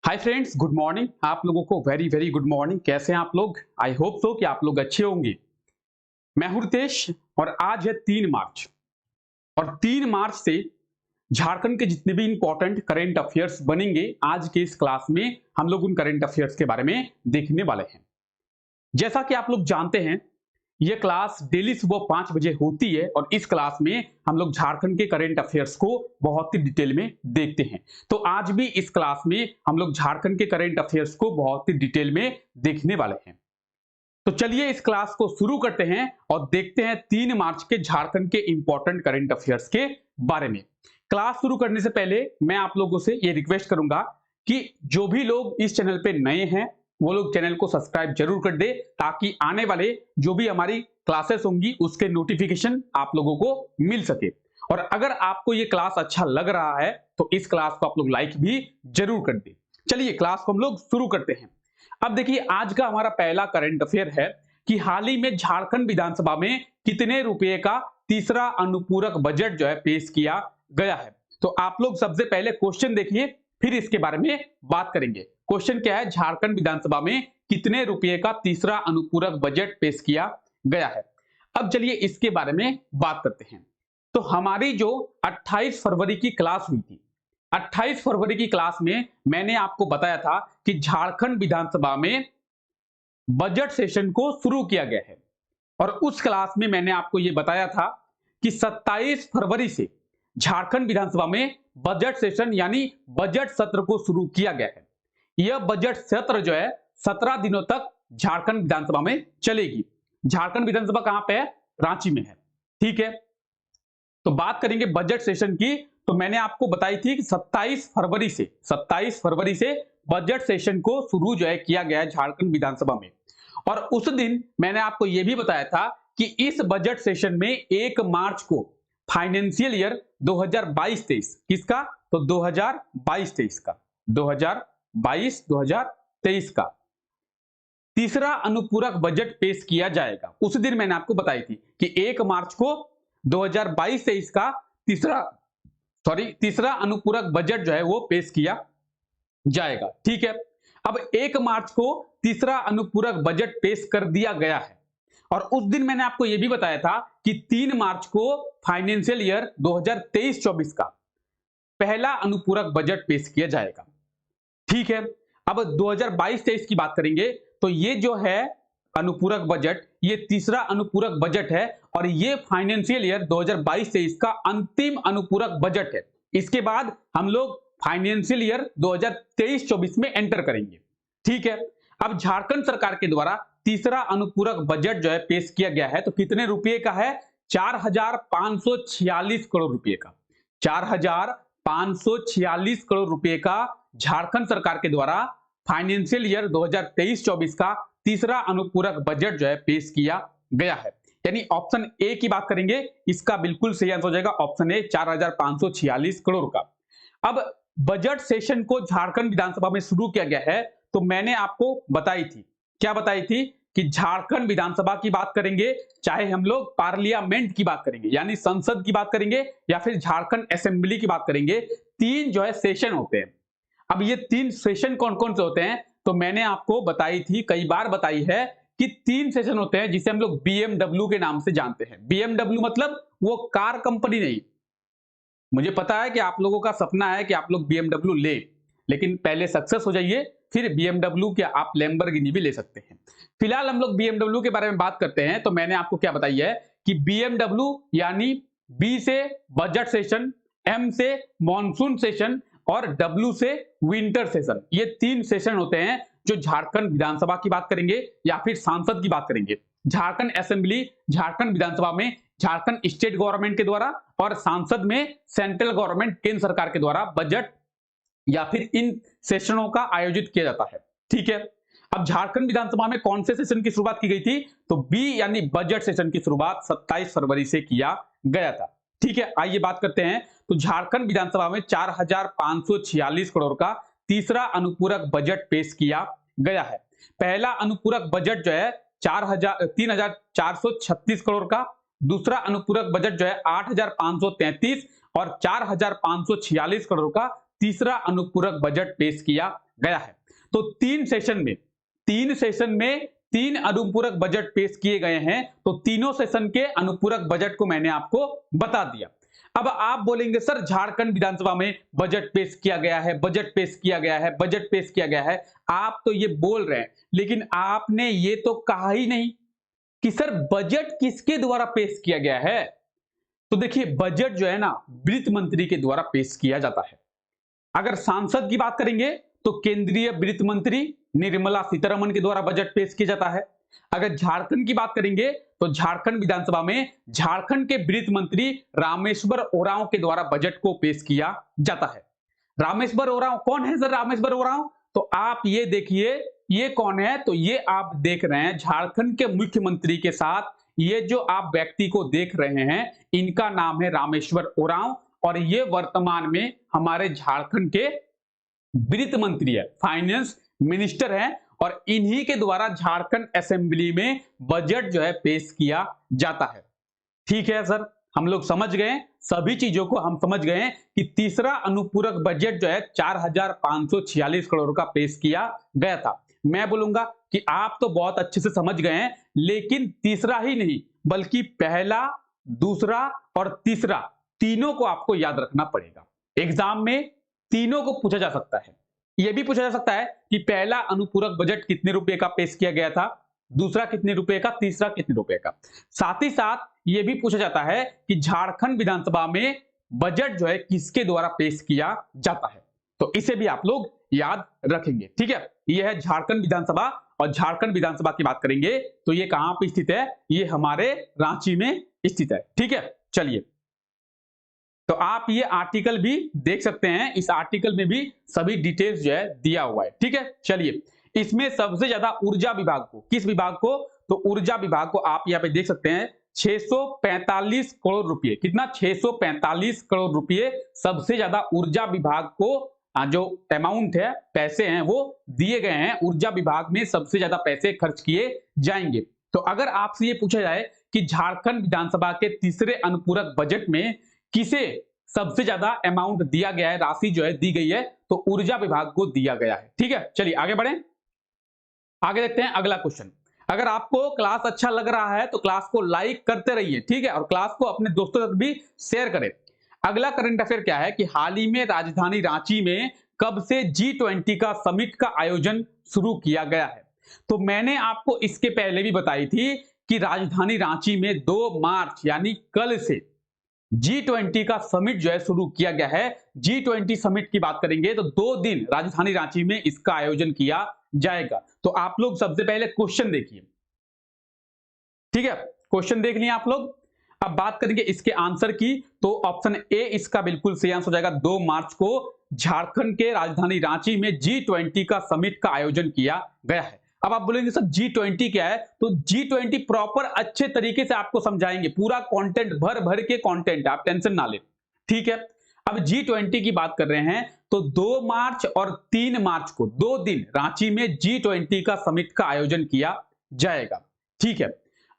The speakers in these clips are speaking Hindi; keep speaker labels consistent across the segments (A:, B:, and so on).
A: Hi friends, good morning. आप लोगों को वेरी वेरी गुड मॉर्निंग। कैसे हैं आप लोग? आई होप सो कि आप लोग अच्छे होंगे। मैं हूं रितेश और आज है 3 मार्च। और 3 मार्च से झारखंड के जितने भी इंपॉर्टेंट करंट अफेयर्स बनेंगे, आज के इस क्लास में हम लोग उन करंट अफेयर्स के बारे में देखने वाले हैं। जैसा कि आप लोग जानते हैं, यह क्लास डेली सुबह 5 बजे होती है और इस क्लास में हम लोग झारखंड के करंट अफेयर्स को बहुत ही डिटेल में देखते हैं। तो आज भी इस क्लास में हम लोग झारखंड के करंट अफेयर्स को बहुत ही डिटेल में देखने वाले हैं। तो चलिए इस क्लास को शुरू करते हैं और देखते हैं 3 मार्च के झारखंड के इंपॉर्टेंट करंट अफेयर्स के बारे में। क्लास शुरू करने से पहले मैं आप लोगों से यह रिक्वेस्ट करूंगा कि जो भी लोग इस चैनल पे नए हैं वो लोग चैनल को सब्सक्राइब जरूर कर दे, ताकि आने वाले जो भी हमारी क्लासेस होंगी उसके नोटिफिकेशन आप लोगों को मिल सके। और अगर आपको ये क्लास अच्छा लग रहा है तो इस क्लास को आप लोग लाइक भी जरूर कर दे। चलिए क्लास को हम लोग शुरू करते हैं। अब देखिए, आज का हमारा पहला करंट अफेयर है कि हाल ही में झारखंड विधानसभा में कितने रुपए का तीसरा अनुपूरक बजट जो है पेश किया गया है। तो आप लोग सबसे पहले क्वेश्चन देखिए, फिर इसके बारे में बात करेंगे। क्वेश्चन क्या है? झारखंड विधानसभा में कितने रुपए का तीसरा अनुपूरक बजट पेश किया गया है। अब चलिए इसके बारे में बात करते हैं। तो हमारी जो 28 फरवरी की क्लास हुई थी, 28 फरवरी की क्लास में मैंने आपको बताया था कि झारखंड विधानसभा में बजट सेशन को शुरू किया गया है। और उस क्लास में मैंने आपको यह बताया था कि 27 फरवरी से झारखंड विधानसभा में बजट सेशन यानी बजट सत्र को शुरू किया गया है। यह बजट सत्र जो है 17 दिनों तक झारखंड विधानसभा में चलेगी। झारखंड विधानसभा कहां पे है? रांची में है। ठीक है, तो बात करेंगे बजट सेशन की। तो मैंने आपको बताई थी कि 27 फरवरी से बजट सेशन को शुरू जो है किया गया है झारखंड विधानसभा में। और उस दिन मैंने आपको यह भी बताया था कि इस बजट सेशन में 1 मार्च को फाइनेंशियल ईयर 2022-23 किसका? तो 2022-23 का, 2022-2023 का तीसरा अनुपूरक बजट पेश किया जाएगा। उस दिन मैंने आपको बताई थी कि 1 मार्च को 2022-23 का तीसरा अनुपूरक बजट जो है वो पेश किया जाएगा। ठीक है, अब 1 मार्च को तीसरा अनुपूरक बजट पेश कर दिया गया है। और उस दिन मैंने आपको यह भी बताया था कि 3 मार्च को फाइनेंशियल ईयर 2023-24 का पहला अनुपूरक बजट पेश किया जाएगा। ठीक है, अब 2022-23 की बात करेंगे तो ये जो है अनुपूरक बजट, ये तीसरा अनुपूरक बजट है और ये फाइनेंशियल ईयर 2022-23 का अंतिम अनुपूरक बजट है। इसके बाद हम लोग फाइनेंशियल ईयर 2023-24 में एंटर करेंगे। ठीक है, अब झारखंड सरकार के द्वारा तीसरा अनुपूरक बजट जो है पेश किया गया है, तो कितने रुपए का है? 4,546 करोड़ रुपए का। 4,546 करोड़ रुपए का झारखंड सरकार के द्वारा फाइनेंशियल ईयर 2023-24 का तीसरा अनुपूरक बजट जो है पेश किया गया है। यानी ऑप्शन ए की बात करेंगे, इसका बिल्कुल सही आंसर हो जाएगा ऑप्शन ए, 4,546 करोड़ का। अब बजट सेशन को झारखंड विधानसभा में शुरू किया गया है, तो मैंने आपको बताई थी, क्या बताई थी? कि झारखंड विधानसभा की बात करेंगे, चाहे हम लोग पार्लियामेंट की बात करेंगे यानी संसद की बात करेंगे, या फिर झारखंड असेंबली की बात करेंगे, 3 जो है सेशन होते हैं। अब ये 3 सेशन कौन कौन से होते हैं? तो मैंने आपको बताई थी, कई बार बताई है कि 3 सेशन होते हैं जिसे हम लोग बीएमडब्ल्यू के नाम से जानते हैं। बीएमडब्ल्यू मतलब वो कार कंपनी नहीं। मुझे पता है कि आप लोगों का सपना है कि आप लोग बीएमडब्ल्यू ले, लेकिन पहले सक्सेस हो जाइए, फिर बीएमडब्ल्यू के आप लैम्बोर्गिनी भी ले सकते हैं। फिलहाल हम लोग बीएमडब्ल्यू के बारे में बात करते हैं। तो मैंने आपको क्या बताई है कि बीएमडब्ल्यू यानी बी से बजट सेशन, एम से मॉनसून सेशन और डब्ल्यू से विंटर सेशन। ये 3 सेशन होते हैं जो झारखंड विधानसभा की बात करेंगे या फिर सांसद की बात करेंगे। झारखंड असेंबली झारखंड विधानसभा में झारखंड स्टेट गवर्नमेंट के द्वारा और सांसद में सेंट्रल गवर्नमेंट केंद्र सरकार के द्वारा बजट या फिर इन सेशनों का आयोजित किया जाता है। ठीक है, अब झारखंड विधानसभा में कौन से सेशन की शुरुआत की गई थी? तो बी यानी बजट सेशन की शुरुआत 27 फरवरी से किया गया था। ठीक है, आइए बात करते हैं। तो झारखंड विधानसभा में 4,546 करोड़ का तीसरा अनुपूरक बजट पेश किया गया है। पहला अनुपूरक बजट जो है 3,436 करोड़ का, दूसरा अनुपूरक बजट जो है 8,533 और 4,546 करोड़ का तीसरा अनुपूरक बजट पेश किया गया है। तो तीन सेशन में तीन अनुपूरक बजट पेश किए गए हैं। तो तीनों सेशन के अनुपूरक बजट को मैंने आपको बता दिया। अब आप बोलेंगे सर झारखंड विधानसभा में बजट पेश किया गया है, बजट पेश किया गया है, बजट पेश किया गया है। आप तो ये बोल रहे हैं, लेकिन आपने ये तो कहा ही नहीं कि सर बजट किसके द्वारा पेश किया गया है। तो देखिए बजट जो है ना वित्त मंत्री के द्वारा पेश किया जाता है। अगर सांसद की बात करेंगे तो केंद्रीय वित्त मंत्री निर्मला सीतारमण के द्वारा बजट पेश किया जाता है। अगर झारखंड की बात करेंगे तो झारखंड विधानसभा में झारखंड के वित्त मंत्री रामेश्वर ओरांव के द्वारा बजट को पेश किया जाता है। रामेश्वर ओरांव कौन है सर? रामेश्वर ओरांव तो आप ये देखिए ये कौन है, तो ये आप देख रहे हैं झारखंड के मुख्यमंत्री के साथ ये जो आप व्यक्ति को देख रहे हैं इनका नाम है रामेश्वर ओरांव और ये वर्तमान में हमारे झारखंड के वित्त मंत्री है, फाइनेंस मिनिस्टर हैं और इन्हीं के द्वारा झारखंड असेंबली में बजट जो है पेश किया जाता है। ठीक है सर, हम लोग समझ गए, सभी चीजों को हम समझ गए कि तीसरा अनुपूरक बजट जो है 4,546 करोड़ का पेश किया गया था। मैं बोलूंगा कि आप तो बहुत अच्छे से समझ गए हैं, लेकिन तीसरा ही नहीं बल्कि पहला, दूसरा और तीसरा तीनों को आपको याद रखना पड़ेगा। एग्जाम में तीनों को पूछा जा सकता है। यह भी पूछा जा सकता है कि पहला अनुपूरक बजट कितने रुपए का पेश किया गया था, दूसरा कितने रुपए का, तीसरा कितने रुपए का। साथ ही साथ यह भी पूछा जाता है कि झारखंड विधानसभा में बजट जो है किसके द्वारा पेश किया जाता है। तो इसे भी आप लोग याद रखेंगे। ठीक है, यह है झारखंड विधानसभा और झारखंड विधानसभा की बात करेंगे तो ये कहां पर स्थित है? ये हमारे रांची में स्थित है। ठीक है, चलिए तो आप ये आर्टिकल भी देख सकते हैं, इस आर्टिकल में भी सभी डिटेल्स जो है दिया हुआ है। ठीक है, चलिए इसमें सबसे ज्यादा ऊर्जा विभाग को, किस विभाग को? तो ऊर्जा विभाग को आप यहाँ पे देख सकते हैं 645 करोड़ रुपए। कितना? 645 करोड़ रुपए सबसे ज्यादा ऊर्जा विभाग को जो अमाउंट है, पैसे हैं वो दिए गए हैं। ऊर्जा विभाग में सबसे ज्यादा पैसे खर्च किए जाएंगे। तो अगर आपसे ये पूछा जाए कि झारखंड विधानसभा के तीसरे अनुपूरक बजट में किसे सबसे ज्यादा अमाउंट दिया गया है, राशि जो है दी गई है, तो ऊर्जा विभाग को दिया गया है। ठीक है, चलिए आगे बढ़ें, आगे देखते हैं अगला क्वेश्चन। अगर आपको क्लास अच्छा लग रहा है तो क्लास को लाइक करते रहिए, ठीक है, और क्लास को अपने दोस्तों तक भी शेयर करें। अगला करंट अफेयर क्या है कि हाल ही में राजधानी रांची में कब से G20 का समिट का आयोजन शुरू किया गया है। तो मैंने आपको इसके पहले भी बताई थी कि राजधानी रांची में 2 मार्च यानी कल से G20 का समिट जो है शुरू किया गया है। G20 समिट की बात करेंगे तो 2 दिन राजधानी रांची में इसका आयोजन किया जाएगा। तो आप लोग सबसे पहले क्वेश्चन देखिए, ठीक है, क्वेश्चन देख लिए आप लोग। अब बात करेंगे इसके आंसर की, तो ऑप्शन ए इसका बिल्कुल सही आंसर हो जाएगा। 2 मार्च को झारखंड के राजधानी रांची में G20 का समिट का आयोजन किया गया है। अब आप बोलेंगे सर G20 क्या है? तो G20 प्रॉपर अच्छे तरीके से आपको समझाएंगे, पूरा कंटेंट भर भर के कंटेंट, आप टेंशन ना लें। ठीक है, अब G20 की बात कर रहे हैं तो 2 मार्च और 3 मार्च को 2 दिन रांची में G20 का समिट का आयोजन किया जाएगा। ठीक है,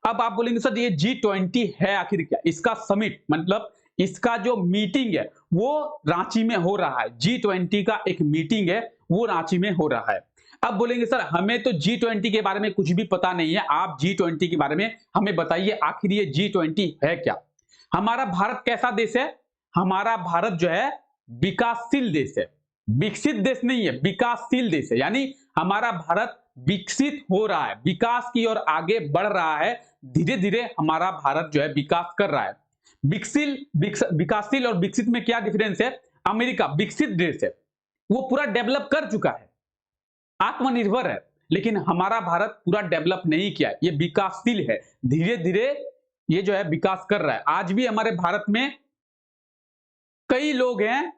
A: अब आप बोलेंगे सर ये G20 है आखिर क्या? इसका समिट मतलब इसका जो मीटिंग है वो रांची में हो रहा है। G20 का एक मीटिंग है वो रांची में हो रहा है। अब बोलेंगे सर हमें तो G20 के बारे में कुछ भी पता नहीं है, आप G20 के बारे में हमें बताइए आखिर ये G20 है क्या। हमारा भारत कैसा देश है? हमारा भारत जो है विकासशील देश है, विकसित देश नहीं है, विकासशील देश है। यानी हमारा भारत विकसित हो रहा है, विकास की ओर आगे बढ़ रहा है, धीरे धीरे हमारा भारत जो है विकास कर रहा है। विकासशील और विकसित में क्या डिफरेंस है? अमेरिका विकसित देश है, वो पूरा डेवलप कर चुका है, आत्मनिर्भर है, लेकिन हमारा भारत पूरा डेवलप नहीं किया है, ये विकासशील है, धीरे धीरे ये जो है विकास कर रहा है। आज भी हमारे भारत में कई लोग हैं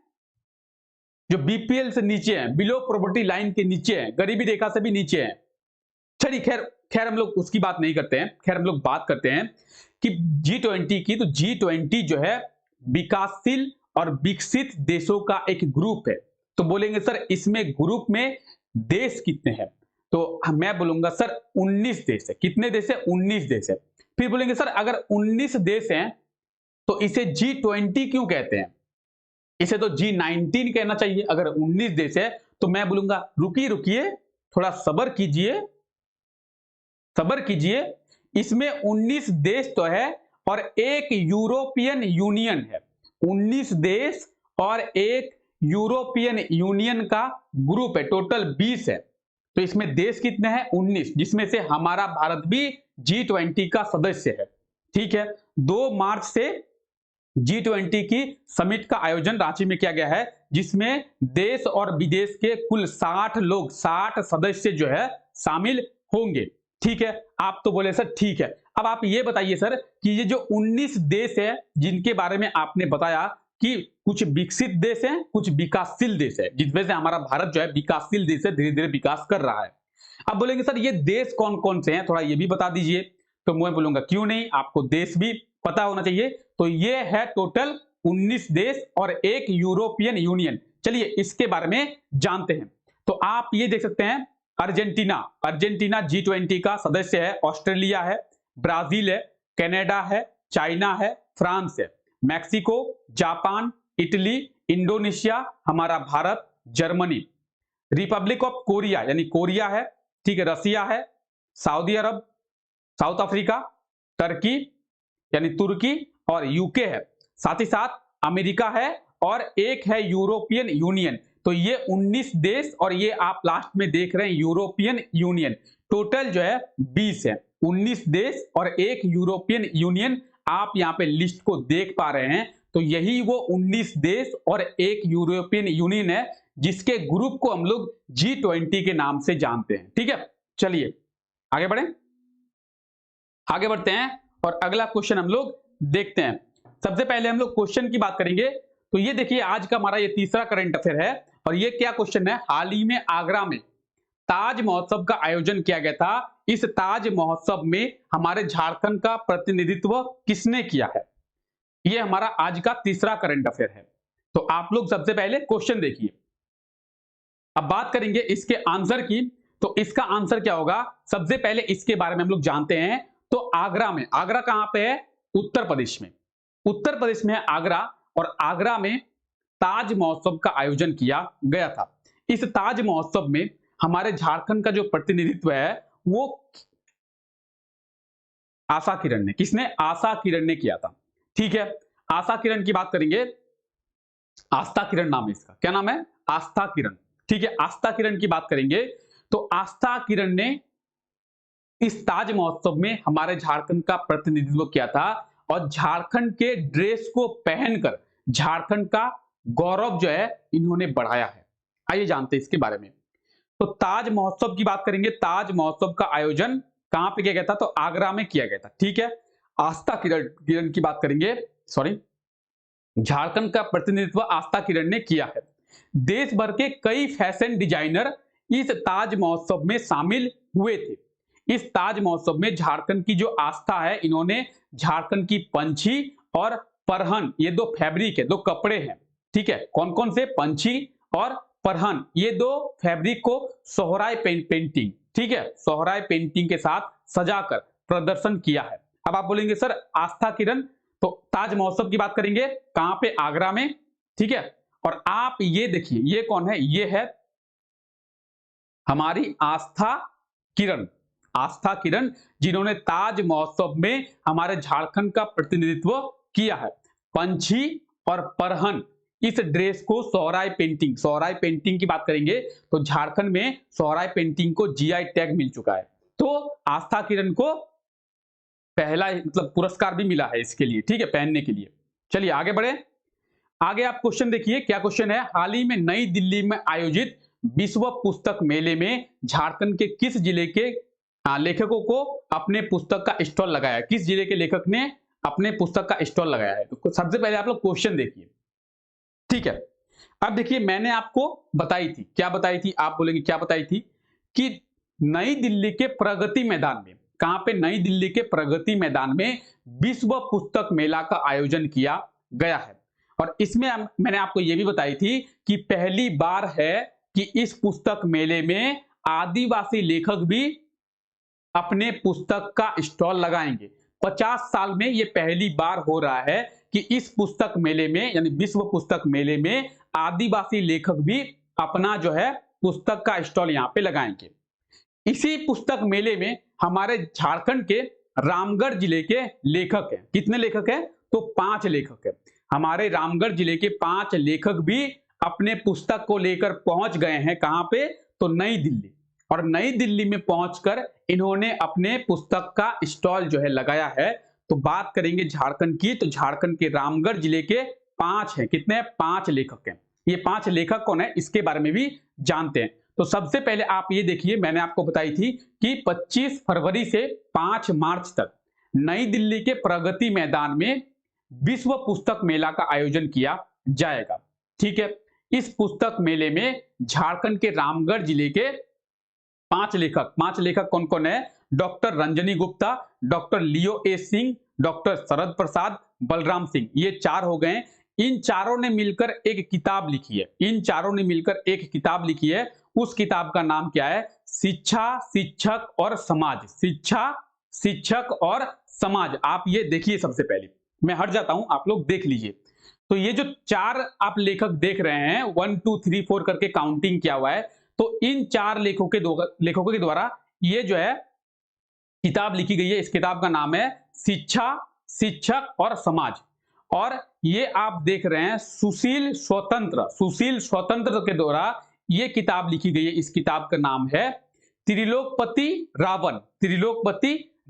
A: जो बीपीएल से नीचे हैं, बिलो पॉवर्टी लाइन के नीचे हैं, गरीबी रेखा से भी नीचे हैं। चलिए खैर हम लोग उसकी बात नहीं करते हैं, खैर हम लोग बात करते हैं कि G20 की। तो G20 जो है विकासशील और विकसित देशों का एक ग्रुप है। तो बोलेंगे सर इसमें ग्रुप में देश कितने हैं? तो मैं बोलूंगा सर 19 देश है। कितने देश है? 19 देश है। फिर बोलेंगे सर अगर 19 देश हैं तो इसे G20 क्यों कहते हैं? इसे तो G19 कहना चाहिए। अगर 19 देश है तो मैं बोलूंगा रुकिए रुकिए, थोड़ा सब्र कीजिए, सब्र कीजिए। इसमें 19 देश तो है और एक यूरोपियन यूनियन है। 19 देश और एक यूरोपियन यूनियन का ग्रुप है, टोटल 20 है। तो इसमें देश कितने हैं? 19, जिसमें से हमारा भारत भी G20 का सदस्य है। ठीक है, 2 मार्च से G20 की समिट का आयोजन रांची में किया गया है, जिसमें देश और विदेश के कुल 60 लोग, 60 सदस्य जो है शामिल होंगे। ठीक है, आप तो बोले सर ठीक है। अब आप ये बताइए सर कि ये जो 19 देश है जिनके बारे में आपने बताया कि कुछ विकसित देश हैं, कुछ विकासशील देश है, जिसमें से हमारा भारत जो है विकासशील देश है, धीरे धीरे विकास कर रहा है। अब बोलेंगे सर ये देश कौन कौन से हैं, थोड़ा ये भी बता दीजिए। तो मैं बोलूंगा क्यों नहीं, आपको देश भी पता होना चाहिए। तो ये है टोटल 19 देश और एक यूरोपियन यूनियन। चलिए इसके बारे में जानते हैं। तो आप ये देख सकते हैं अर्जेंटीना, अर्जेंटीना G20 का सदस्य है, ऑस्ट्रेलिया है, ब्राजील है, कनाडा है, चाइना है, फ्रांस है, मैक्सिको, जापान, इटली, इंडोनेशिया, हमारा Bharat, Germany, Republic of Korea यानी कोरिया है, ठीक है, रसिया है, सऊदी अरब, साउथ अफ्रीका, टर्की यानी तुर्की और यूके है, साथ ही साथ अमेरिका है और एक है यूरोपियन यूनियन। तो ये 19 देश और ये आप लास्ट में देख रहे हैं यूरोपियन यूनियन। टोटल जो है 20 है, 19 देश और एक यूरोपियन यूनियन। आप यहाँ पे लिस्ट को देख पा रहे हैं। तो यही वो 19 देश और एक यूरोपियन यूनियन है, जिसके ग्रुप को हम लोग G20 के नाम से जानते हैं। ठीक है, चलिए आगे बढ़े, आगे बढ़ते हैं और अगला क्वेश्चन हम लोग देखते हैं। सबसे पहले हम लोग क्वेश्चन की बात करेंगे। तो ये देखिए आज का हमारा ये तीसरा करंट अफेयर है और ये क्या क्वेश्चन है, हाल ही में आगरा में ताज महोत्सव का आयोजन किया गया था। इस ताज महोत्सव में हमारे झारखंड का प्रतिनिधित्व किसने किया है? ये हमारा आज का तीसरा करंट अफेयर है। तो आप लोग सबसे पहले क्वेश्चन देखिए। अब बात करेंगे इसके आंसर की। तो इसका आंसर क्या होगा, सबसे पहले इसके बारे में हम लोग जानते हैं। तो आगरा में, आगरा कहां पे है? उत्तर प्रदेश में, उत्तर प्रदेश में है आगरा। और आगरा में ताज महोत्सव का आयोजन किया गया था। इस ताज महोत्सव में हमारे झारखंड का जो प्रतिनिधित्व है वो आशा किरण ने, किसने? आशा किरण ने किया था। ठीक है, आशा किरण की बात करेंगे। आस्था किरण नाम है इसका, क्या नाम है? आस्था किरण। ठीक है, आस्था किरण की बात करेंगे। तो आस्था किरण ने इस ताज महोत्सव में हमारे झारखंड का प्रतिनिधित्व किया था और झारखंड के ड्रेस को पहनकर झारखंड का गौरव जो है इन्होंने बढ़ाया है। आइए जानते हैं इसके बारे में। तो ताज महोत्सव की बात करेंगे। ताज महोत्सव का आयोजन कहां पे किया गया था? तो आगरा में किया गया था। ठीक है, आस्था किरण की बात करेंगे, सॉरी, झारखंड का प्रतिनिधित्व आस्था किरण ने किया है। देश भर के कई फैशन डिजाइनर इस ताज महोत्सव में शामिल हुए थे। इस ताज महोत्सव में झारखंड की जो आस्था है, इन्होंने झारखंड की पंछी और परहन, ये दो फैब्रिक है, दो कपड़े हैं। ठीक है, कौन कौन से? पंछी और परहन, ये दो फैब्रिक को सोहराय पेंटिंग, ठीक है, सोहराय पेंटिंग के साथ सजाकर प्रदर्शन किया है। अब आप बोलेंगे सर आस्था किरण, तो ताज महोत्सव की बात करेंगे कहां पे? आगरा में। ठीक है, और आप ये देखिए ये कौन है? ये है हमारी आस्था किरण, आस्था किरण, जिन्होंने ताज महोत्सव में हमारे झारखंड का प्रतिनिधित्व किया है। पंछी और परहन, इस ड्रेस को सोहराय पेंटिंग, सोहराय पेंटिंग की बात करेंगे तो झारखंड में सोहराय पेंटिंग को जीआई टैग मिल चुका है। तो आस्था किरण को पहला मतलब पुरस्कार भी मिला है इसके लिए, ठीक है, पहनने के लिए। चलिए आगे बढ़े, आगे आप क्वेश्चन देखिए क्या क्वेश्चन है। हाल ही में नई दिल्ली में आयोजित विश्व पुस्तक मेले में झारखंड के किस जिले के लेखकों को अपने पुस्तक का स्टॉल लगाया है? किस जिले के लेखक ने अपने पुस्तक का स्टॉल लगाया है? तो सबसे पहले आप लोग क्वेश्चन देखिए। ठीक है, अब देखिए मैंने आपको बताई थी, क्या बताई थी? आप बोलेंगे क्या बताई थी? कि नई दिल्ली के प्रगति मैदान में, कहां पे? नई दिल्ली के प्रगति मैदान में विश्व पुस्तक मेला का आयोजन किया गया है। और इसमें मैंने आपको यह भी बताई थी कि पहली बार है कि इस पुस्तक मेले में आदिवासी लेखक भी अपने पुस्तक का स्टॉल लगाएंगे। 50 साल में ये पहली बार हो रहा है कि इस पुस्तक मेले में यानी विश्व पुस्तक मेले में आदिवासी लेखक भी अपना जो है पुस्तक का स्टॉल यहाँ पे लगाएंगे। इसी पुस्तक मेले में हमारे झारखंड के रामगढ़ जिले के लेखक हैं। कितने लेखक हैं? तो 5 लेखक हैं। हमारे रामगढ़ जिले के 5 लेखक भी अपने पुस्तक को लेकर पहुंच गए हैं। कहां पे? तो नई दिल्ली। और नई दिल्ली में पहुंचकर इन्होंने अपने पुस्तक का स्टॉल जो है लगाया है। तो बात करेंगे झारखंड की, तो झारखंड के रामगढ़ जिले के 5 हैं। कितने? 5 लेखक हैं। ये 5 लेखक कौन है इसके बारे में भी जानते हैं। तो सबसे पहले आप ये देखिए, मैंने आपको बताई थी कि 25 फरवरी से 5 मार्च तक नई दिल्ली के प्रगति मैदान में विश्व पुस्तक मेला का आयोजन किया जाएगा। ठीक है, इस पुस्तक मेले में झारखंड के रामगढ़ जिले के 5 लेखक कौन कौन है? डॉक्टर रंजनी गुप्ता, डॉक्टर लियो ए सिंह, डॉक्टर शरद प्रसाद, बलराम सिंह, ये 4 हो गए। इन चारों ने मिलकर एक किताब लिखी है। उस किताब का नाम क्या है? शिक्षा, शिक्षक और समाज। शिक्षा, शिक्षक और समाज। आप ये देखिए, सबसे पहले मैं हट जाता हूं, आप लोग देख लीजिए। तो ये जो 4 आप लेखक देख रहे हैं, 1 2 3 4 करके काउंटिंग किया हुआ है। तो इन 4 लेखकों के द्वारा ये जो है किताब लिखी गई है। इस किताब का नाम है शिक्षा, शिक्षक और समाज। और ये आप देख रहे हैं सुशील स्वतंत्र के द्वारा ये किताब लिखी गई है। इस किताब का नाम है त्रिलोकपति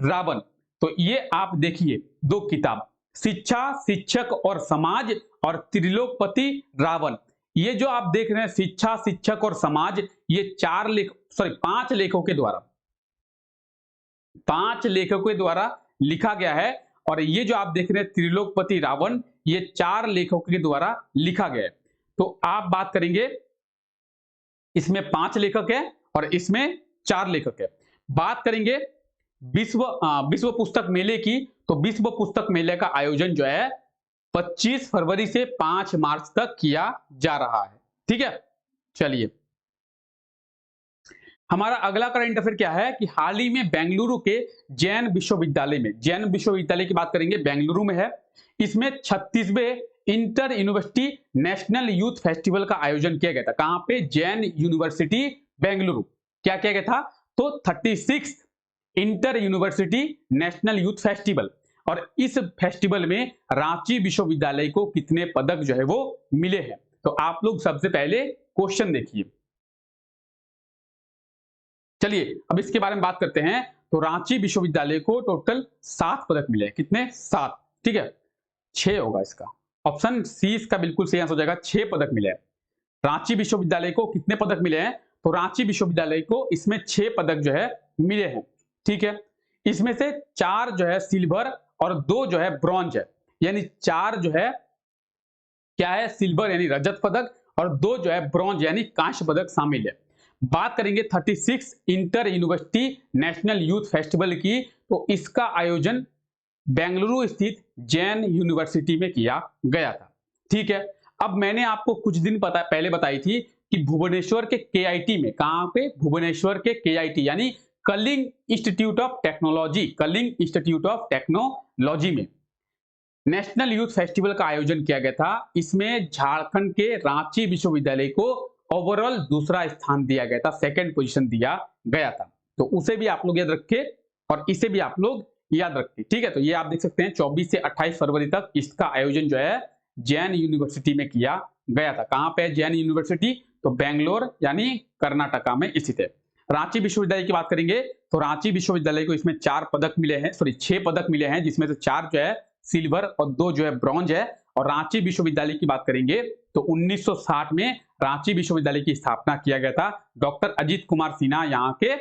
A: रावण। तो ये आप देखिए 2 किताब, शिक्षा, शिक्षक और समाज और त्रिलोकपति रावण। ये जो आप देख रहे हैं शिक्षा, शिक्षक और समाज, ये 5 लेखकों के द्वारा लिखा गया है। और ये जो आप देख रहे हैं त्रिलोकपति रावण, ये 4 लेखकों के द्वारा लिखा गया है। तो आप बात करेंगे, इसमें 5 लेखक है और इसमें 4 लेखक है। बात करेंगे विश्व पुस्तक मेले की, तो विश्व पुस्तक मेले का आयोजन जो है 25 फरवरी से 5 मार्च तक किया जा रहा है। ठीक है, चलिए हमारा अगला करंट अफेयर क्या है कि हाल ही में बेंगलुरु के जैन विश्वविद्यालय की बात करेंगे, बेंगलुरु में है। इसमें 36वें inter university national youth festival का आयोजन किया गया था। कहां पे? जैन यूनिवर्सिटी बेंगलुरु। क्या किया गया था? तो 36 inter university national youth festival. और इस फेस्टिवल में रांची विश्वविद्यालय को कितने पदक जो है वो मिले हैं? तो आप लोग सबसे पहले क्वेश्चन देखिए। चलिए अब इसके बारे में बात करते हैं। तो रांची विश्वविद्यालय को टोटल 7 पदक मिले हैं। कितने? 7। ठीक है, 6 होगा इसका। ऑप्शन सी इसका बिल्कुल सही आंसर हो जाएगा। 6 पदक मिले हैं। रांची विश्वविद्यालय को कितने पदक मिले हैं? तो रांची विश्वविद्यालय को इसमें 6 पदक जो है मिले हैं। ठीक है, इसमें से 4 जो है सिल्वर और 2 जो है ब्रॉन्ज है। यानी 4 जो है क्या है? सिल्वर यानी रजत पदक, और 2 जो है ब्रॉन्ज यानी कांस्य पदक शामिल है। बात करेंगे 36 inter university national youth festival की, तो इसका आयोजन बेंगलुरु स्थित जैन यूनिवर्सिटी में किया गया था। ठीक है, अब मैंने आपको कुछ दिन पहले बताई थी कि भुवनेश्वर के केआईटी में, कहां पे? भुवनेश्वर के केआईटी यानी कलिंग इंस्टीट्यूट ऑफ टेक्नोलॉजी में नेशनल यूथ फेस्टिवल का आयोजन किया गया था। इसमें झारखंड के रांची विश्वविद्यालय को ओवरऑल दूसरा स्थान दिया गया था, 2nd पोजीशन दिया गया था। तो उसे भी आप लोग याद रखें और इसे भी आप लोग याद रखें। ठीक है, तो ये आप देख सकते हैं 24 से 28 फरवरी तक इसका आयोजन जो है जैन यूनिवर्सिटी में किया गया था। कहां पे? जैन यूनिवर्सिटी, तो बेंगलोर यानी कर्नाटका में स्थित है। रांची विश्वविद्यालय की बात करेंगे तो रांची विश्वविद्यालय को इसमें 6 पदक मिले हैं, जिसमें से 4 जो है सिल्वर और 2 जो है ब्रॉन्ज है। और रांची विश्वविद्यालय की बात करेंगे तो 1960 में रांची विश्वविद्यालय की स्थापना किया गया था। डॉक्टर अजीत कुमार सिन्हा यहाँ के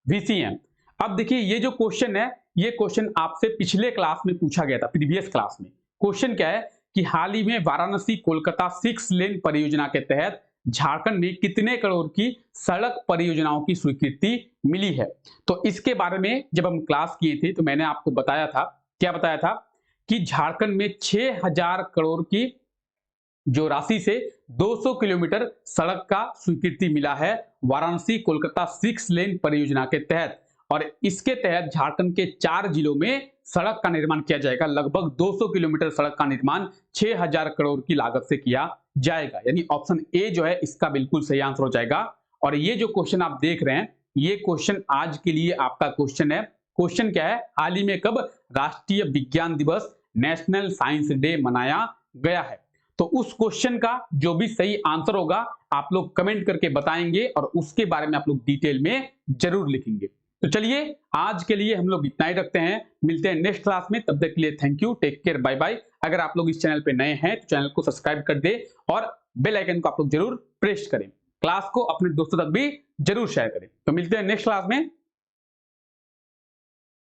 A: वीसी हैं। अब देखिए ये जो क्वेश्चन है, ये क्वेश्चन आपसे पिछले क्लास में पूछा गया था, प्रीवियस क्लास में। क्वेश्चन क्या है कि हाल ही में वाराणसी कोलकाता 6 लेन परियोजना के तहत झारखंड में कितने करोड़ की सड़क परियोजनाओं की स्वीकृति मिली है? तो इसके बारे में जब हम क्लास किए थे तो मैंने आपको बताया था, क्या बताया था कि झारखंड में 6000 करोड़ की जो राशि से 200 किलोमीटर सड़क का स्वीकृति मिला है वाराणसी कोलकाता 6 लेन परियोजना के तहत। और इसके तहत झारखंड के 4 जिलों में सड़क का निर्माण किया जाएगा। लगभग 200 किलोमीटर सड़क का निर्माण 6000 करोड़ की लागत से किया जाएगा। यानी ऑप्शन ए जो है इसका बिल्कुल सही आंसर हो जाएगा। और ये जो क्वेश्चन आप देख रहे हैं, ये क्वेश्चन आज के लिए आपका क्वेश्चन है। क्वेश्चन क्या है? हाल ही में कब राष्ट्रीय विज्ञान दिवस, नेशनल साइंस डे मनाया गया है? तो उस क्वेश्चन का जो भी सही आंसर होगा आप लोग कमेंट करके बताएंगे और उसके बारे में आप लोग डिटेल में जरूर लिखेंगे। तो चलिए आज के लिए हम लोग इतना ही रखते हैं, मिलते हैं नेक्स्ट क्लास में। तब तक के लिए thank you, take care, bye bye. अगर आप लोग इस चैनल पे नए हैं तो चैनल को सब्सक्राइब कर दे और बेल आइकन को आप लोग जरूर प्रेस करें। क्लास को अपने दोस्तों तक भी जरूर शेयर करें। तो मिलते हैं नेक्स्ट क्लास में।